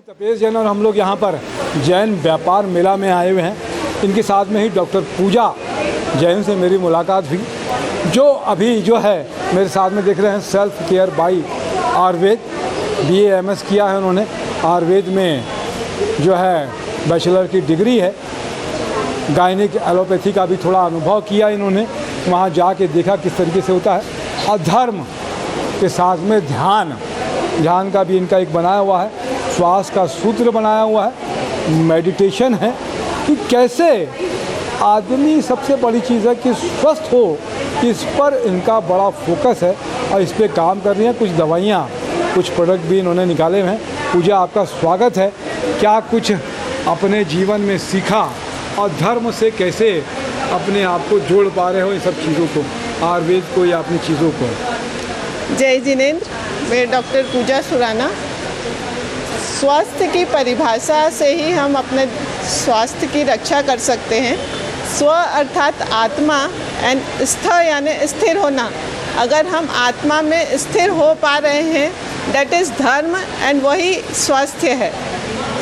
तपेश जैन और हम लोग यहाँ पर जैन व्यापार मेला में आए हुए हैं। इनके साथ में ही डॉक्टर पूजा जैन से मेरी मुलाकात हुई, जो अभी जो है मेरे साथ में देख रहे हैं self care by Ayurveda, BA MS किया है उन्होंने। आयुर्वेद में जो है बैचलर की डिग्री है। गायनिक एलोपैथी का भी थोड़ा अनुभव किया इन्होंने, वहाँ जाके देखा किस तरीके से होता है। अधर्म के साथ में ध्यान का भी इनका एक बनाया हुआ है, श्वास का सूत्र बनाया हुआ है, मेडिटेशन है कि कैसे आदमी, सबसे बड़ी चीज़ है कि स्वस्थ हो, इस पर इनका बड़ा फोकस है और इस पे काम कर रही हैं। कुछ दवाइयाँ, कुछ प्रोडक्ट भी इन्होंने निकाले हुए हैं। पूजा, आपका स्वागत है। क्या कुछ अपने जीवन में सीखा और धर्म से कैसे अपने आप को जोड़ पा रहे हो, इन सब चीज़ों को, आयुर्वेद को या अपनी चीज़ों को? जय जिनेंद्र, मैं डॉक्टर पूजा सुराना। स्वास्थ्य की परिभाषा से ही हम अपने स्वास्थ्य की रक्षा कर सकते हैं। स्व अर्थात आत्मा एंड स्थ यानी स्थिर होना। अगर हम आत्मा में स्थिर हो पा रहे हैं, दैट इज़ धर्म, एंड वही स्वास्थ्य है।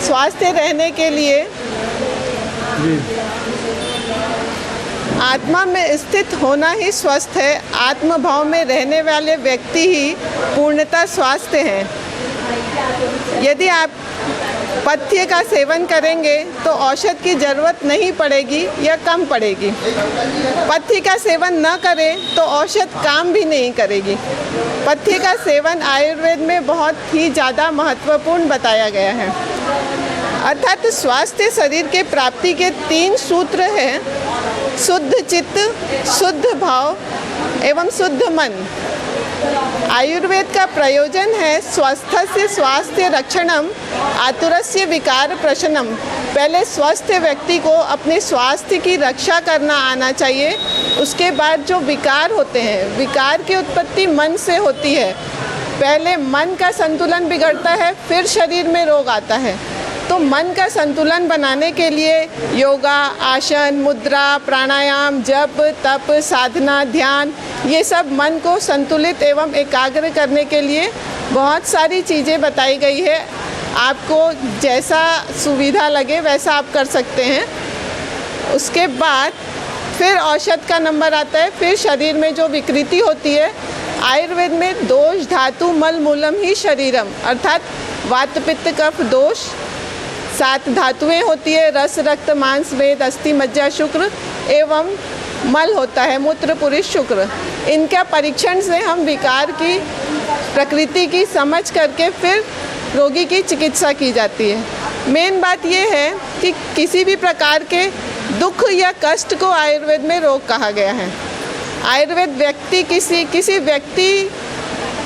स्वास्थ्य रहने के लिए आत्मा में स्थित होना ही स्वस्थ है। आत्मभाव में रहने वाले व्यक्ति ही पूर्णतः स्वास्थ्य हैं। यदि आप पथ्य का सेवन करेंगे तो औषध की ज़रूरत नहीं पड़ेगी या कम पड़ेगी। पथ्य का सेवन न करें तो औषध काम भी नहीं करेगी। पथ्य का सेवन आयुर्वेद में बहुत ही ज़्यादा महत्वपूर्ण बताया गया है। अर्थात स्वास्थ्य शरीर के प्राप्ति के 3 सूत्र हैं: शुद्ध चित्त, शुद्ध भाव एवं शुद्ध मन। आयुर्वेद का प्रयोजन है स्वस्थस्य स्वास्थ्य रक्षणम, आतुरस्य विकार प्रशमनम। पहले स्वस्थ व्यक्ति को अपने स्वास्थ्य की रक्षा करना आना चाहिए। उसके बाद जो विकार होते हैं, विकार की उत्पत्ति मन से होती है। पहले मन का संतुलन बिगड़ता है, फिर शरीर में रोग आता है। तो मन का संतुलन बनाने के लिए योगा, आसन, मुद्रा, प्राणायाम, जप, तप, साधना, ध्यान, ये सब मन को संतुलित एवं एकाग्र करने के लिए बहुत सारी चीज़ें बताई गई है। आपको जैसा सुविधा लगे वैसा आप कर सकते हैं। उसके बाद फिर औषध का नंबर आता है। फिर शरीर में जो विकृति होती है, आयुर्वेद में दोष धातु मल मूलम ही शरीरम, अर्थात वात पित्त कफ दोष 7 धातुएं होती है: रस, रक्त, मांस, मेद, अस्थि, मज्जा, शुक्र एवं मल होता है मूत्र, पुरुष, शुक्र। इनका परीक्षण से हम विकार की प्रकृति की समझ करके फिर रोगी की चिकित्सा की जाती है। मेन बात यह है कि किसी भी प्रकार के दुख या कष्ट को आयुर्वेद में रोग कहा गया है। आयुर्वेद व्यक्ति किसी व्यक्ति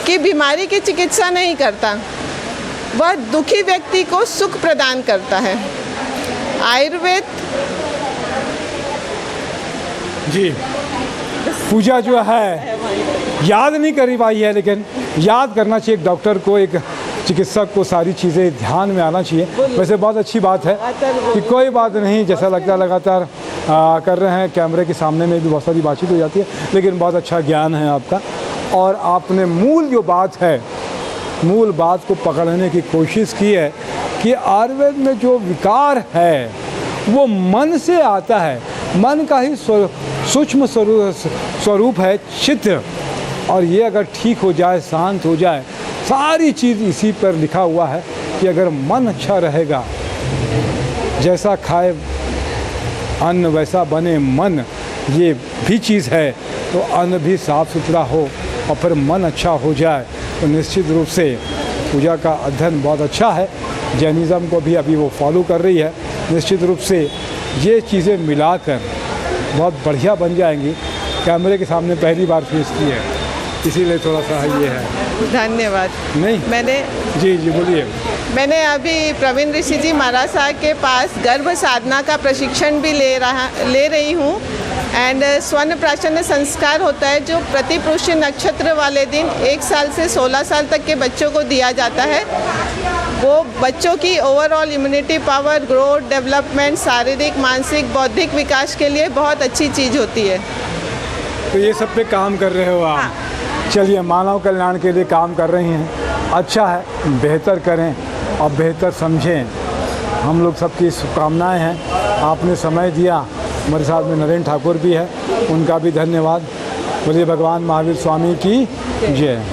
की बीमारी की चिकित्सा नहीं करता, वह दुखी व्यक्ति को सुख प्रदान करता है। आयुर्वेद जी, पूजा जो है याद नहीं करी पाई है, लेकिन याद करना चाहिए एक डॉक्टर को, एक चिकित्सक को सारी चीज़ें ध्यान में आना चाहिए। वैसे बहुत अच्छी बात है कि कोई बात नहीं, जैसा लगता है लगातार कर रहे हैं, कैमरे के सामने में भी बहुत सारी बातचीत हो जाती है, लेकिन बहुत अच्छा ज्ञान है आपका। और आपने मूल जो बात है, मूल बात को पकड़ने की कोशिश की है कि आयुर्वेद में जो विकार है वो मन से आता है। मन का ही सूक्ष्म स्वरूप है चित्त, और ये अगर ठीक हो जाए, शांत हो जाए, सारी चीज़ इसी पर लिखा हुआ है कि अगर मन अच्छा रहेगा, जैसा खाए अन्न वैसा बने मन, ये भी चीज़ है। तो अन्न भी साफ़ सुथरा हो और फिर मन अच्छा हो जाए तो निश्चित रूप से पूजा का अध्ययन बहुत अच्छा है। जैनिज़्म को भी अभी वो फॉलो कर रही है। निश्चित रूप से ये चीज़ें मिलाकर बहुत बढ़िया बन जाएंगी। कैमरे के सामने पहली बार पेश की है, इसीलिए थोड़ा सा ये है। धन्यवाद। नहीं, जी बोलिए। मैंने अभी प्रवीण ऋषि जी महाराज साहब के पास गर्भ साधना का प्रशिक्षण भी ले रही हूँ। एंड स्वर्ण प्राशन संस्कार होता है जो प्रति पुष्य नक्षत्र वाले दिन 1 साल से 16 साल तक के बच्चों को दिया जाता है। वो बच्चों की overall immunity power, growth, development, शारीरिक, मानसिक, बौद्धिक विकास के लिए बहुत अच्छी चीज़ होती है। तो ये सब पे काम कर रहे हो आप? हाँ। चलिए, मानव कल्याण के लिए काम कर रही हैं। अच्छा है, बेहतर करें और बेहतर समझें। हम लोग सबकी शुभकामनाएँ हैं। आपने समय दिया। हमारे साथ में नरेंद्र ठाकुर भी है, उनका भी धन्यवाद। बोलिए भगवान महावीर स्वामी की जय।